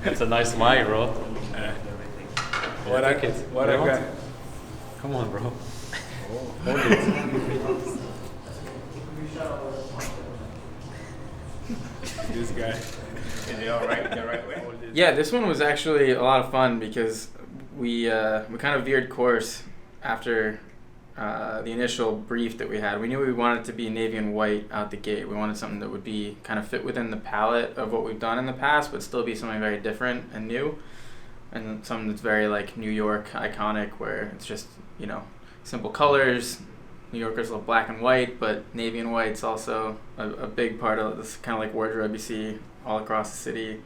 It's a nice smile, bro. What a guy. Come on, bro. Hold it. This guy. Is it all right? The right way? Yeah, this one was actually a lot of fun because we kind of veered course after the initial brief that we had. We knew we wanted it to be navy and white out the gate. We wanted something that would be kind of fit within the palette of what we've done in the past, but still be something very different and new, and something that's very like New York iconic, where it's just, you know, simple colors. New Yorkers love black and white, but navy and white's also a big part of this kind of like wardrobe you see all across the city.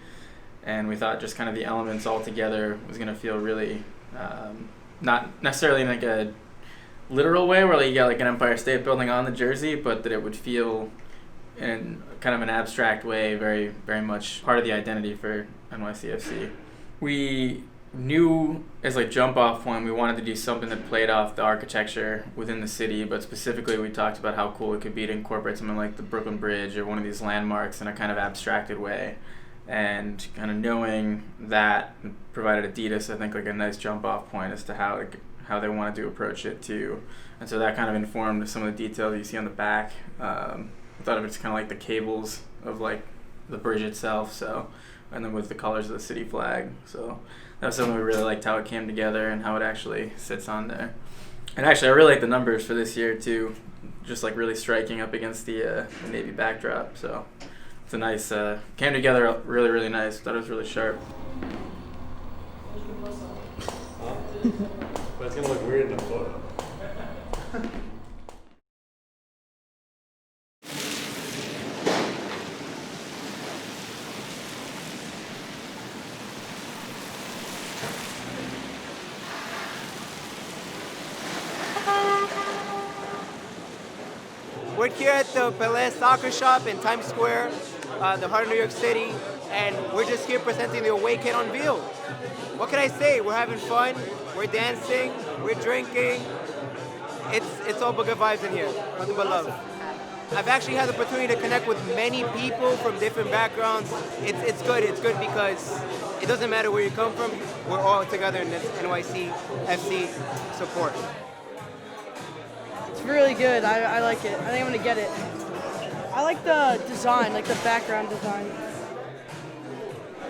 And we thought just kind of the elements all together was going to feel really, not necessarily in like a literal way where like you got like an Empire State Building on the jersey, but that it would feel in kind of an abstract way very, very much part of the identity for NYCFC. We knew as like jump off point we wanted to do something that played off the architecture within the city, but specifically we talked about how cool it could be to incorporate something like the Brooklyn Bridge or one of these landmarks in a kind of abstracted way. And kind of knowing that provided Adidas, I think, like a nice jump off point as to how they wanted to approach it too. And so that kind of informed some of the details you see on the back. I thought of it as kind of like the cables of like the bridge itself, so, and then with the colors of the city flag. So that was something we really liked, how it came together and how it actually sits on there. And actually I really like the numbers for this year too, just like really striking up against the navy backdrop. So it's a nice, came together really, really nice. Thought it was really sharp. But it's gonna look weird in the photo. We're here at the Pele Soccer shop in Times Square, the heart of New York City, and we're just here presenting the away kit on Veal. What can I say? We're having fun, we're dancing, we're drinking. It's all but good vibes in here, nothing but love. I've actually had the opportunity to connect with many people from different backgrounds. It's good because it doesn't matter where you come from, we're all together in this NYCFC support. It's really good. I like it. I think I'm gonna get it. I like the design, like the background design.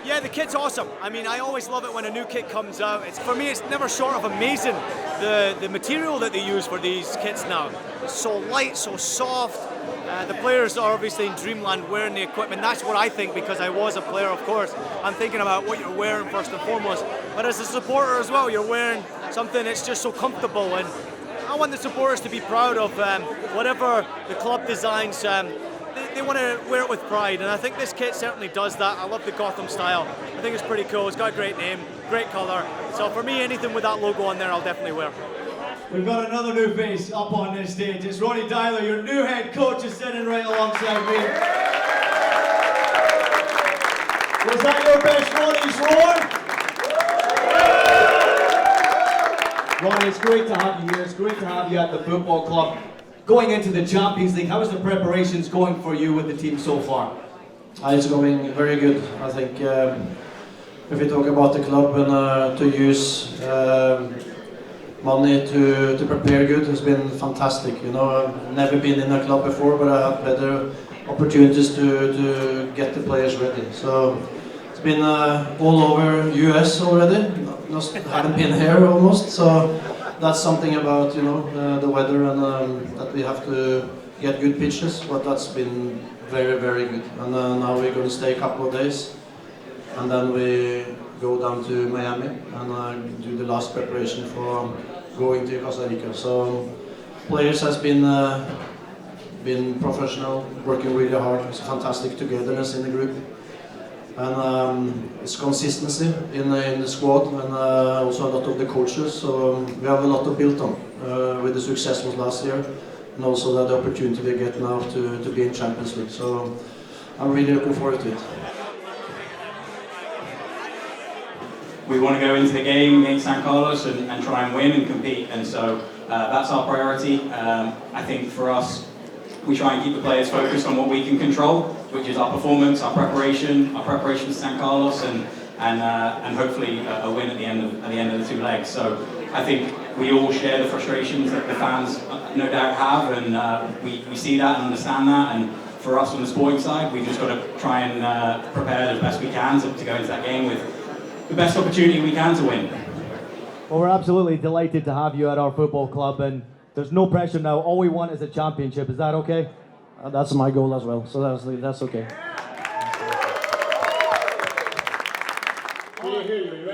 Yeah, the kit's awesome. I mean, I always love it when a new kit comes out. For me, it's never short of amazing. The material that they use for these kits now. It's so light, so soft. The players are obviously in dreamland wearing the equipment. That's what I think, because I was a player, of course. I'm thinking about what you're wearing first and foremost. But as a supporter as well, you're wearing something that's just so comfortable. And I want the supporters to be proud of whatever the club designs. They want to wear it with pride, and I think this kit certainly does that. I love the Gotham style. I think it's pretty cool. It's got a great name, great colour. So for me, anything with that logo on there, I'll definitely wear. We've got another new face up on this stage. It's Ronny, Deila, your new head coach, is sitting right alongside me. Was that your best Ronny's roar? Ronny, it's great to have you here. It's great to have you at the football club. Going into the Champions League, how is the preparations going for you with the team so far? It's going very good. I think if we talk about the club and to use money to prepare good has been fantastic. You know, I've never been in a club before, but I had better opportunities to get the players ready. So it's been all over US already. Just haven't been here almost. So that's something about, you know, the weather and that we have to get good pitches, but that's been very, very good. And now we're going to stay a couple of days, and then we go down to Miami and do the last preparation for going to Costa Rica. So players has been professional, working really hard. It's fantastic togetherness in the group. And it's consistency in the squad, and also a lot of the coaches. So we have a lot to build on with the successes last year, and also the opportunity we get now to be in Champions League. So I'm really looking forward to it. We want to go into the game against San Carlos and try and win and compete, and so that's our priority. I think for us, we try and keep the players focused on what we can control, which is our performance, our preparation to San Carlos, and and hopefully a win at the end of the 2 legs. So I think we all share the frustrations that the fans no doubt have, and we see that and understand that. And for us on the sporting side, we've just got to try and prepare as best we can to go into that game with the best opportunity we can to win. Well, we're absolutely delighted to have you at our football club, and there's no pressure now. All we want is a championship. Is that okay? That's my goal as well, so that's okay. We hear you.